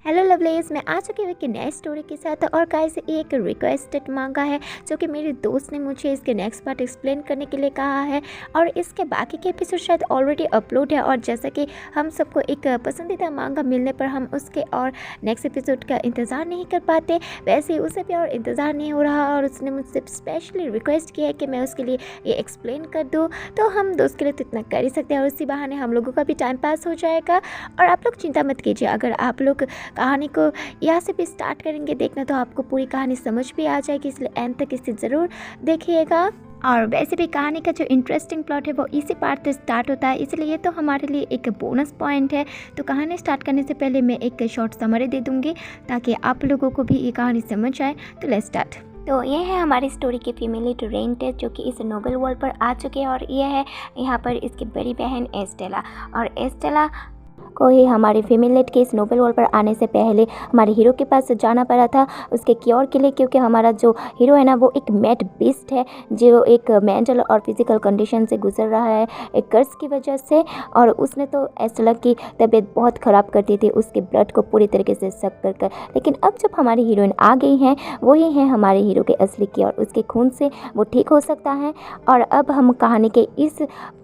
Hello lovelies, मैं आ चुकी हूँ एक नए स्टोरी के साथ। और गाइस, एक रिक्वेस्टेड मांगा है जो कि मेरे दोस्त ने मुझे इसके नेक्स्ट पार्ट एक्सप्लेन करने के लिए कहा है। और इसके बाकी के एपिसोड शायद ऑलरेडी अपलोड है। और जैसा कि हम सबको एक पसंदीदा मांगा मिलने पर हम उसके और नेक्स्ट एपिसोड का इंतज़ार नहीं कर पाते, वैसे ही उसे भी और इंतज़ार नहीं हो रहा। और उसने मुझसे स्पेशली रिक्वेस्ट किया है कि मैं उसके लिए ये एक्सप्लेन कर दूँ। तो हम दोस्त के लिए तो इतना कर ही सकते हैं और इसी बहाने हम लोगों का भी टाइम पास हो जाएगा। और आप लोग चिंता मत कीजिए, अगर आप लोग कहानी को यहाँ से भी स्टार्ट करेंगे देखना तो आपको पूरी कहानी समझ भी आ जाएगी, इसलिए एंड तक इसे ज़रूर देखिएगा। और वैसे भी कहानी का जो इंटरेस्टिंग प्लॉट है वो इसी पार्ट से स्टार्ट होता है, इसलिए ये तो हमारे लिए एक बोनस पॉइंट है। तो कहानी स्टार्ट करने से पहले मैं एक शॉर्ट समरी दे दूँगी ताकि आप लोगों को भी ये कहानी समझ आए। तो लेट्स स्टार्ट। तो ये है हमारी स्टोरी की फीमेल लीड रेंटेस, जो कि इस नोबल वर्ल्ड पर आ चुके हैं। और ये है यहाँ पर इसकी बड़ी बहन एस्टेला। और एस्टेला को ही हमारे फीमेल लीड के इस नोबल वर्ल्ड पर आने से पहले हमारे हीरो के पास जाना पड़ा था उसके क्योर के लिए, क्योंकि हमारा जो हीरो है ना वो एक मैड बीस्ट है जो एक मेंटल और फिजिकल कंडीशन से गुजर रहा है एक कर्ज की वजह से। और उसने तो एस्टेला की तबीयत बहुत ख़राब कर दी थी उसके ब्लड को पूरी तरीके से सक कर। लेकिन अब जब हमारी हीरोइन आ गई हैं, वही हैं हमारे हीरो के असली क्योर, उसके खून से वो ठीक हो सकता है। और अब हम कहानी के इस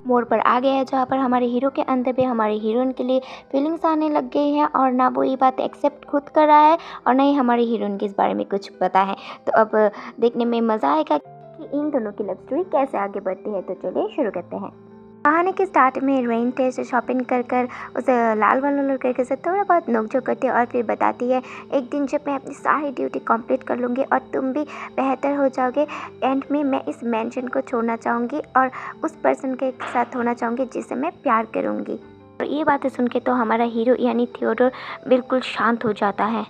मोड़ पर आ गए हैं जहाँ पर हमारे हीरो के अंदर भी हमारे हीरोइन के लिए फीलिंग्स आने लग गई हैं। और ना वो ये बात एक्सेप्ट खुद कर रहा है और ना ही हमारे हीरोइन के इस बारे में कुछ पता है। तो अब देखने में मज़ा आएगा कि इन दोनों की लव स्टोरी कैसे आगे बढ़ती है। तो चलिए शुरू करते हैं। कहानी के स्टार्ट में रेंटेस शॉपिंग कर उसे लाल वाले लड़के के साथ थोड़ा बहुत नोकझोंक करती है और फिर बताती है एक दिन जब मैं अपनी सारी ड्यूटी कंप्लीट कर लूँगी और तुम भी बेहतर हो जाओगे, एंड में मैं इस मेंशन को छोड़ना चाहूँगी और उस पर्सन के साथ होना चाहूँगी जिससे मैं प्यार करूँगी। और ये बातें सुन के तो हमारा हीरो यानी थियोडोर बिल्कुल शांत हो जाता है।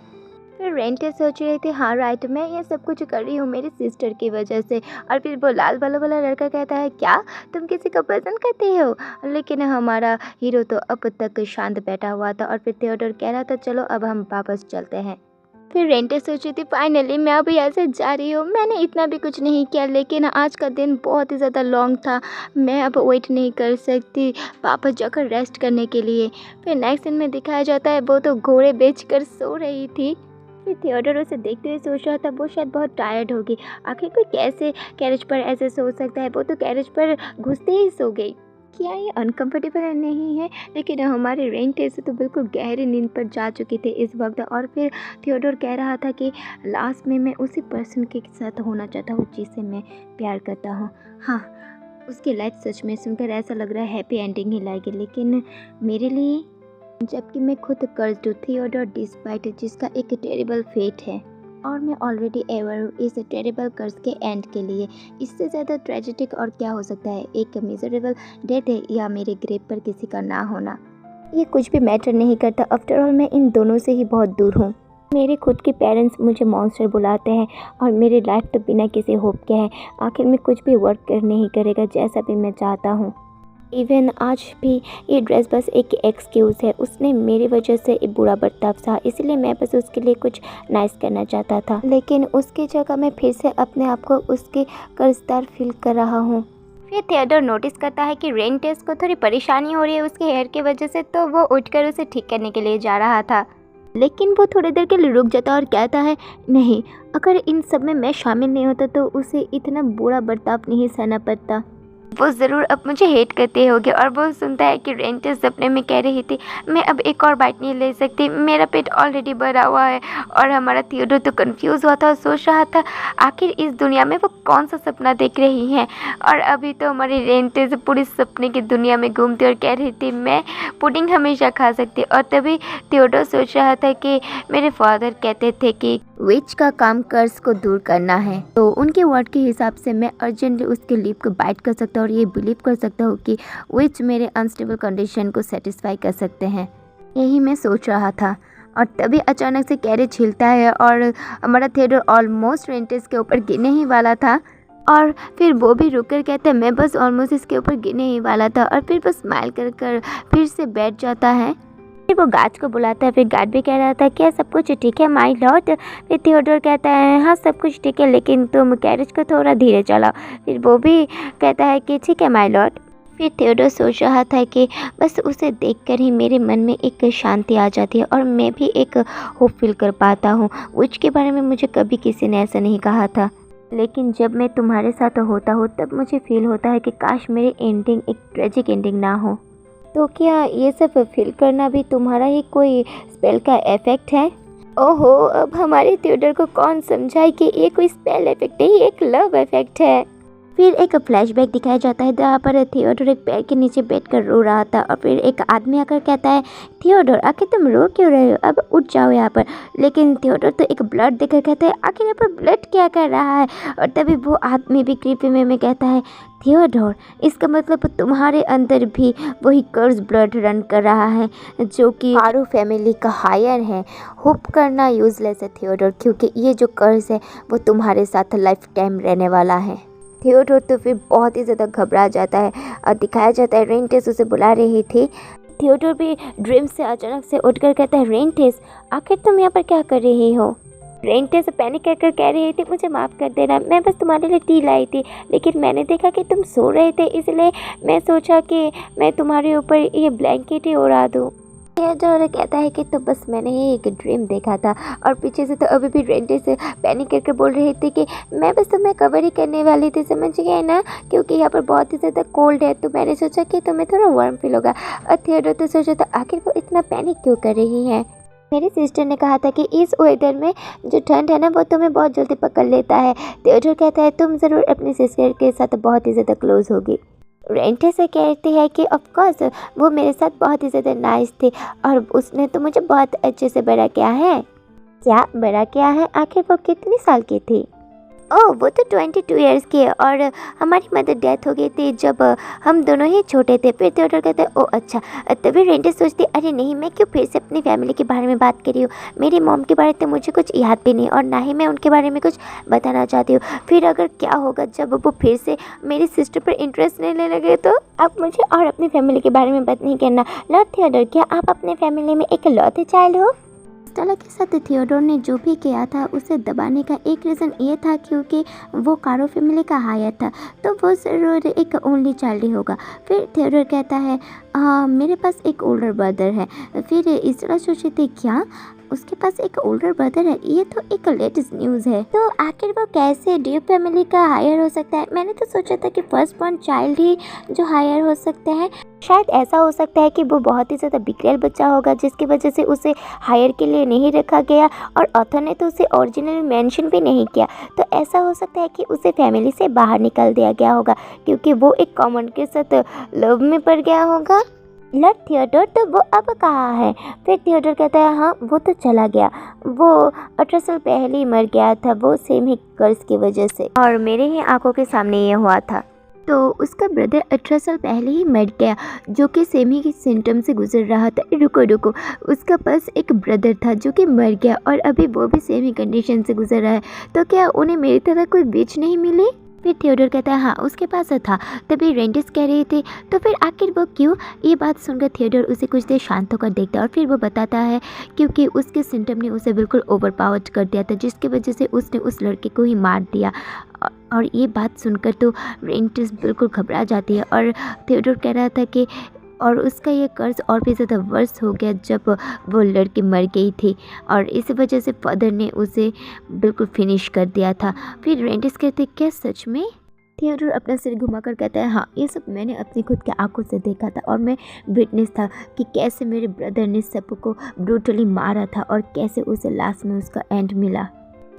फिर रेंटेस सोच रही थी हाँ राइट, मैं ये सब कुछ कर रही हूँ मेरी सिस्टर की वजह से। और फिर वो लाल बालों वाला लड़का कहता है क्या तुम किसी को पसंद करते हो? लेकिन हमारा हीरो तो अब तक शांत बैठा हुआ था। और फिर थियोडोर कह रहा था चलो अब हम वापस चलते हैं। फिर रेंटेस सोची थी फाइनली मैं अभी ऐसे जा रही हूँ, मैंने इतना भी कुछ नहीं किया लेकिन आज का दिन बहुत ही ज़्यादा लॉन्ग था, मैं अब वेट नहीं कर सकती वापस जाकर रेस्ट करने के लिए। फिर नेक्स्ट सीन में दिखाया जाता है वो तो घोड़े बेच कर सो रही थी। फिर थियोडोर उसे देखते हुए सोच रहा था वो शायद बहुत टायर्ड होगी, आखिर कोई कैसे कैरेज पर ऐसे सो सकता है, वो तो कैरेज पर घुसते ही सो गई। क्या ये अनकंफर्टेबल नहीं है? लेकिन हमारे रेंटेस तो बिल्कुल गहरी नींद पर जा चुकी थी इस वक्त। और फिर थियोडोर कह रहा था कि लास्ट में मैं उसी पर्सन के साथ होना चाहता हूँ जिससे मैं प्यार करता हूँ। हाँ, उसकी लाइफ सच में सुनकर ऐसा लग रहा है हैप्पी एंडिंग ही लाएगी, लेकिन मेरे लिए जबकि मैं खुद कर्ज हूँ थियोडोर डिस्पाइट जिसका एक टेरिबल फेट है। और मैं ऑलरेडी एवर हूँ इस टेरिबल कर्ज के एंड के लिए। इससे ज़्यादा ट्रेजिक और क्या हो सकता है, एक मिजरेबल डेथ है या मेरे ग्रेव पर किसी का ना होना। ये कुछ भी मैटर नहीं करता, आफ्टर ऑल मैं इन दोनों से ही बहुत दूर हूँ। मेरे खुद के पेरेंट्स मुझे मॉन्स्टर बुलाते हैं और मेरी लाइफ तो बिना किसी होप के है, आखिर में कुछ भी वर्क कर नहीं करेगा जैसा भी मैं चाहता हूँ। इवन आज भी ये ड्रेस बस एक एक्सक्यूज़ है, उसने मेरी वजह से एक बुरा बर्ताव सहा, इसलिए मैं बस उसके लिए कुछ नाइस करना चाहता था। लेकिन उसकी जगह मैं फिर से अपने आप को उसके कर्जदार फील कर रहा हूँ। फिर थियोडोर नोटिस करता है कि रेंटेस को थोड़ी परेशानी हो रही है उसके हेयर की वजह से, तो वो उठकर उसे ठीक करने के लिए जा रहा था। लेकिन वो थोड़ी देर के लिए रुक जाता और कहता है नहीं, अगर इन सब में मैं शामिल नहीं होता तो उसे इतना बुरा बर्ताव नहीं सहना पड़ता, वो ज़रूर अब मुझे हेट करते होगे। और वो सुनता है कि रेंटेस सपने में कह रही थी मैं अब एक और बाइट नहीं ले सकती, मेरा पेट ऑलरेडी भरा हुआ है। और हमारा थियोडोर तो कंफ्यूज हुआ था और सोच रहा था आखिर इस दुनिया में वो कौन सा सपना देख रही हैं। और अभी तो हमारी रेंटेस पूरी सपने की दुनिया में घूमती और कह रही थी मैं पुडिंग हमेशा खा सकती। और तभी थियोडोर सोच रहा था कि मेरे फादर कहते थे कि विच का काम कर्ज को दूर करना है, तो उनके वर्ड के हिसाब से मैं अर्जेंटली उसके लिप को बाइट कर सकता हूँ और ये बिलीव कर सकता हूँ कि विच मेरे अनस्टेबल कंडीशन को सेटिस्फाई कर सकते हैं। यही मैं सोच रहा था। और तभी अचानक से कैरेज हिलता है और हमारा थियोडोर ऑलमोस्ट रेंटेस के ऊपर गिरने ही वाला था। और फिर वो भी रुक कर कहता है मैं बस ऑलमोस्ट इसके ऊपर गिरने ही वाला था। और फिर बस स्माइल कर फिर से बैठ जाता है। फिर वो गार्ड को बुलाता है। फिर गार्ड भी कह रहा था क्या सब कुछ ठीक है माय लॉर्ड? फिर थियोडोर कहता है हाँ सब कुछ ठीक है, लेकिन तुम कैरेज को थोड़ा धीरे चलाओ। फिर वो भी कहता है कि ठीक है माय लॉर्ड। फिर थियोडोर सोच रहा था कि बस उसे देखकर ही मेरे मन में एक शांति आ जाती है और मैं भी एक होप फील कर पाता हूँ। विच के बारे में मुझे कभी किसी ने ऐसा नहीं कहा था, लेकिन जब मैं तुम्हारे साथ होता हूँ तब मुझे फील होता है कि काश मेरी एंडिंग एक ट्रेजिक एंडिंग ना हो। तो क्या ये सब फील करना भी तुम्हारा ही कोई स्पेल का इफेक्ट है? ओहो, अब हमारे थियोडोर को कौन समझाए कि ये कोई स्पेल इफेक्ट नहीं, एक लव इफेक्ट है। फिर एक फ्लैशबैक दिखाया जाता है जहाँ पर थियोडोर एक पेड़ के नीचे बैठकर रो रहा था और फिर एक आदमी आकर कहता है, थियोडोर आखिर तुम रो क्यों रहे हो, अब उठ जाओ यहाँ पर। लेकिन थियोडोर तो एक ब्लड देखकर कहता है, आखिर यहाँ पर ब्लड क्या कर रहा है। और तभी वो आदमी भी क्रीपी में कहता है, थियोडोर इसका मतलब तुम्हारे अंदर भी वही कर्स ब्लड रन कर रहा है जो कि कारो फैमिली का हायर है। होप करना यूजलेस है थियोडोर, क्योंकि ये जो कर्स है वो तुम्हारे साथ लाइफ टाइम रहने वाला है। थियोडोर तो फिर बहुत ही ज़्यादा घबरा जाता है और दिखाया जाता है रेंटिस उसे बुला रही थी। थियोडोर भी ड्रीम से अचानक से उठकर कहता है, रेंटिस आखिर तुम यहाँ पर क्या कर रही हो। रेंटिस पैनिक कर कह रही थी, मुझे माफ़ कर देना, मैं बस तुम्हारे लिए टी लाई थी, लेकिन मैंने देखा कि तुम सो रहे थे इसलिए मैं सोचा कि मैं तुम्हारे ऊपर ये ब्लैंकेट ही उड़ा दूँ। थियोडोर कहता है कि तो बस मैंने ही एक ड्रीम देखा था। और पीछे से तो अभी भी रेंटिस पैनिक करके बोल रही थी कि मैं बस तुम्हें कवर ही करने वाली थी, समझ गए ना, क्योंकि यहाँ पर बहुत ही ज़्यादा कोल्ड है तो मैंने सोचा कि तुम्हें थोड़ा वार्म फील होगा। और थियोडोर तो सोचा था आखिर वो इतना पैनिक क्यों कर रही है। मेरी सिस्टर ने कहा था कि इस वेदर में जो ठंड है ना वो तुम्हें बहुत जल्दी पकड़ लेता है। थियोडोर कहता है तुम ज़रूर अपनी सिस्टर के साथ बहुत ही ज़्यादा क्लोज होगी। रेंटिस से कहती है कि ऑफ कोर्स वो मेरे साथ बहुत ही ज़्यादा नाइस थी और उसने तो मुझे बहुत अच्छे से बड़ा किया है। क्या बड़ा किया है? आखिर वो कितनी साल की थी? ओह वो तो 22 ईयर्स की है और हमारी मदर डेथ हो गई थी जब हम दोनों ही छोटे थे। फिर थियोडोर कहते हैं, ओ अच्छा। तभी रेंटिस सोचती, अरे नहीं, मैं क्यों फिर से अपनी फैमिली के बारे में बात कर रही हूँ, मेरी मॉम के बारे में मुझे कुछ याद भी नहीं और ना ही मैं उनके बारे में कुछ बताना चाहती हूँ। फिर अगर क्या होगा जब वो फिर से मेरी सिस्टर पर इंटरेस्ट लेने लगे तो अब मुझे और अपनी फैमिली के बारे में बात नहीं करना। लॉर्ड थियोडोर, क्या आप अपने फैमिली में एक लौते चाइल्ड हो? स्टेला के साथ थियोडोर ने जो भी किया था उसे दबाने का एक रीज़न ये था क्योंकि वो कारो फैमिली का हायर था, तो वो ज़रूर एक ओनली चाइल्ड ही होगा। फिर थियोडोर कहता है, मेरे पास एक ओल्डर ब्रदर है। फिर स्टेला सोची थी, क्या उसके पास एक ओल्डर ब्रदर है? ये तो एक लेटेस्ट न्यूज़ है। तो आखिर वो कैसे ड्यूक फैमिली का हायर हो सकता है? मैंने तो सोचा था कि फर्स्ट बॉर्न चाइल्ड ही जो हायर हो सकते हैं। शायद ऐसा हो सकता है कि वो बहुत ही ज़्यादा बिगड़ेल बच्चा होगा जिसकी वजह से उसे हायर के लिए नहीं रखा गया और ऑथर ने तो उसे ओरिजिनली मेंशन भी नहीं किया। तो ऐसा हो सकता है कि उसे फैमिली से बाहर निकाल दिया गया होगा क्योंकि वो एक कॉमन के साथ लव में पड़ गया होगा। लॉर्ड थियोडोर, तो वो अब कहाँ है? फिर थियोडोर कहता है, हाँ वो तो चला गया, वो 18 साल पहले ही मर गया था, वो सेम ही कर्ज की वजह से, और मेरे ही आंखों के सामने ये हुआ था। तो उसका ब्रदर 18 साल पहले ही मर गया जो कि सेमी के सिम्टम से गुजर रहा था। रुको, उसका पास एक ब्रदर था जो कि मर गया और अभी वो भी सेमी कंडीशन से गुजर रहा है, तो क्या उन्हें मेरी तरह कोई बीच नहीं मिली? फिर थियोडोर कहता है, हाँ उसके पास था। तभी रेंटिस कह रही थी, तो फिर आखिर वो क्यों? ये बात सुनकर थियोडोर उसे कुछ देर शांत होकर देखता है और फिर वो बताता है क्योंकि उसके सिम्टम ने उसे बिल्कुल ओवरपावर्ड कर दिया था जिसकी वजह से उसने उस लड़के को ही मार दिया। और ये बात सुनकर तो रेंटिस बिल्कुल घबरा जाती है और थियोडोर कह रहा था कि और उसका ये कर्ज और भी ज़्यादा वर्स हो गया जब वो लड़की मर गई थी और इस वजह से फादर ने उसे बिल्कुल फिनिश कर दिया था। फिर रेंटिस कहते, क्या सच में? थियोडोर अपना सिर घुमाकर कहता है, हाँ ये सब मैंने अपनी खुद की आंखों से देखा था और मैं विटनेस था कि कैसे मेरे ब्रदर ने सबको ब्रूटली मारा था और कैसे उसे लास्ट में उसका एंड मिला,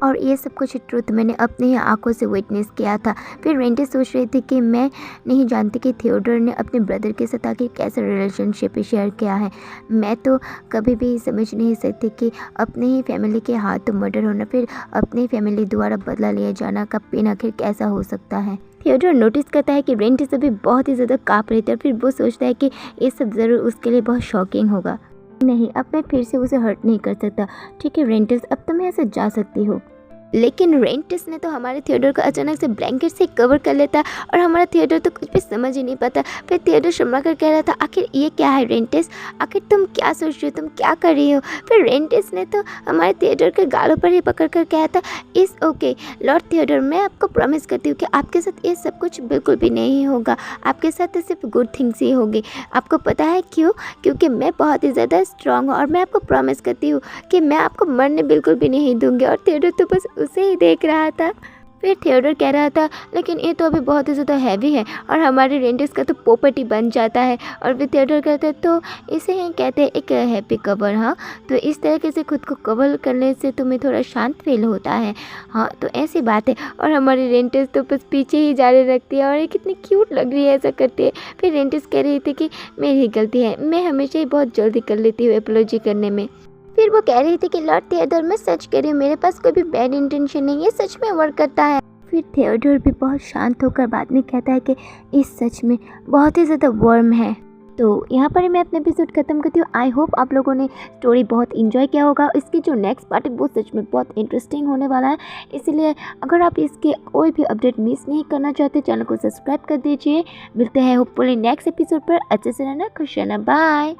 और ये सब कुछ ट्रुथ मैंने अपने ही आंखों से विटनेस किया था। फिर रेंटिस सोच रही थी कि मैं नहीं जानती कि थियोडोर ने अपने ब्रदर के साथ आके कैसा रिलेशनशिप शेयर किया है। मैं तो कभी भी समझ नहीं सकती कि अपने ही फैमिली के हाथों मर्डर होना, फिर अपनी फैमिली द्वारा बदला लिया जाना का पेन आखिर कैसा हो सकता है। थियोडोर नोटिस करता है कि रेंटिस अभी बहुत ही ज़्यादा काँप रही थी और फिर वो सोचता है कि ये सब ज़रूर उसके लिए बहुत शॉकिंग होगा। नहीं, अब मैं फिर से उसे हर्ट नहीं कर सकता। ठीक है रेंटिस, अब तो मैं ऐसे जा सकती हूँ। लेकिन रेंटिस ने तो हमारे थिएडोर को अचानक से ब्लैंकेट से कवर कर लेता और हमारा थिएडोर तो कुछ भी समझ ही नहीं पाता। फिर थिएडोर शर्मा कर कह रहा था, आखिर ये क्या है रेंटिस, आखिर तुम क्या सोच रही हो, तुम क्या कर रही हो। फिर रेंटिस ने तो हमारे थिएडोर के गालों पर ही पकड़ कर कहा था, इस ओके लॉर्ड थिएडोर, मैं आपको प्रॉमिस करती हूँ कि आपके साथ ये सब कुछ बिल्कुल भी नहीं होगा, आपके साथ तो सिर्फ गुड थिंग्स ही होगी। आपको पता है क्यों? क्योंकि मैं बहुत ही ज़्यादा स्ट्रांग हूँ और मैं आपको प्रॉमिस करती हूँ कि मैं आपको मरने बिल्कुल भी नहीं दूंगी। और थिएडोर तो बस उसे ही देख रहा था। फिर थिएडोर कह रहा था, लेकिन ये तो अभी बहुत ही ज़्यादा हैवी है और हमारे रेंटिस का तो पोपट ही बन जाता है। और फिर थिएडोर कहते हैं, तो इसे ही कहते हैं एक हैप्पी कवर। हाँ, तो इस तरीके से खुद को कवर करने से तुम्हें थोड़ा शांत फील होता है। हाँ, तो ऐसी बात है। और हमारी रेंटिस तो बस पीछे ही जारी रखती है और ये कितनी क्यूट लग रही है ऐसा करती है। फिर रेंटिस कह रही थी कि मेरी गलती है, मैं हमेशा ही बहुत जल्दी कर लेती हूँ एपोलॉजी करने में। फिर वो कह रही थी कि लॉर्ड थिएडोर, मैं सच कह रही हूँ, मेरे पास कोई भी बैड इंटेंशन नहीं है, सच में वर्क करता है। फिर थिएडोर भी बहुत शांत होकर बाद में कहता है कि इस सच में बहुत ही ज़्यादा वार्म है। तो यहाँ पर ही मैं अपने एपिसोड खत्म करती हूँ। आई होप आप लोगों ने स्टोरी बहुत इंजॉय किया होगा। इसकी जो नेक्स्ट पार्ट है वो सच में बहुत इंटरेस्टिंग होने वाला है, इसलिए अगर आप इसके कोई भी अपडेट मिस नहीं करना चाहते चैनल को सब्सक्राइब कर दीजिए। मिलते हैं होपफुली नेक्स्ट एपिसोड पर। अच्छे से रहना, खुश रहना, बाय।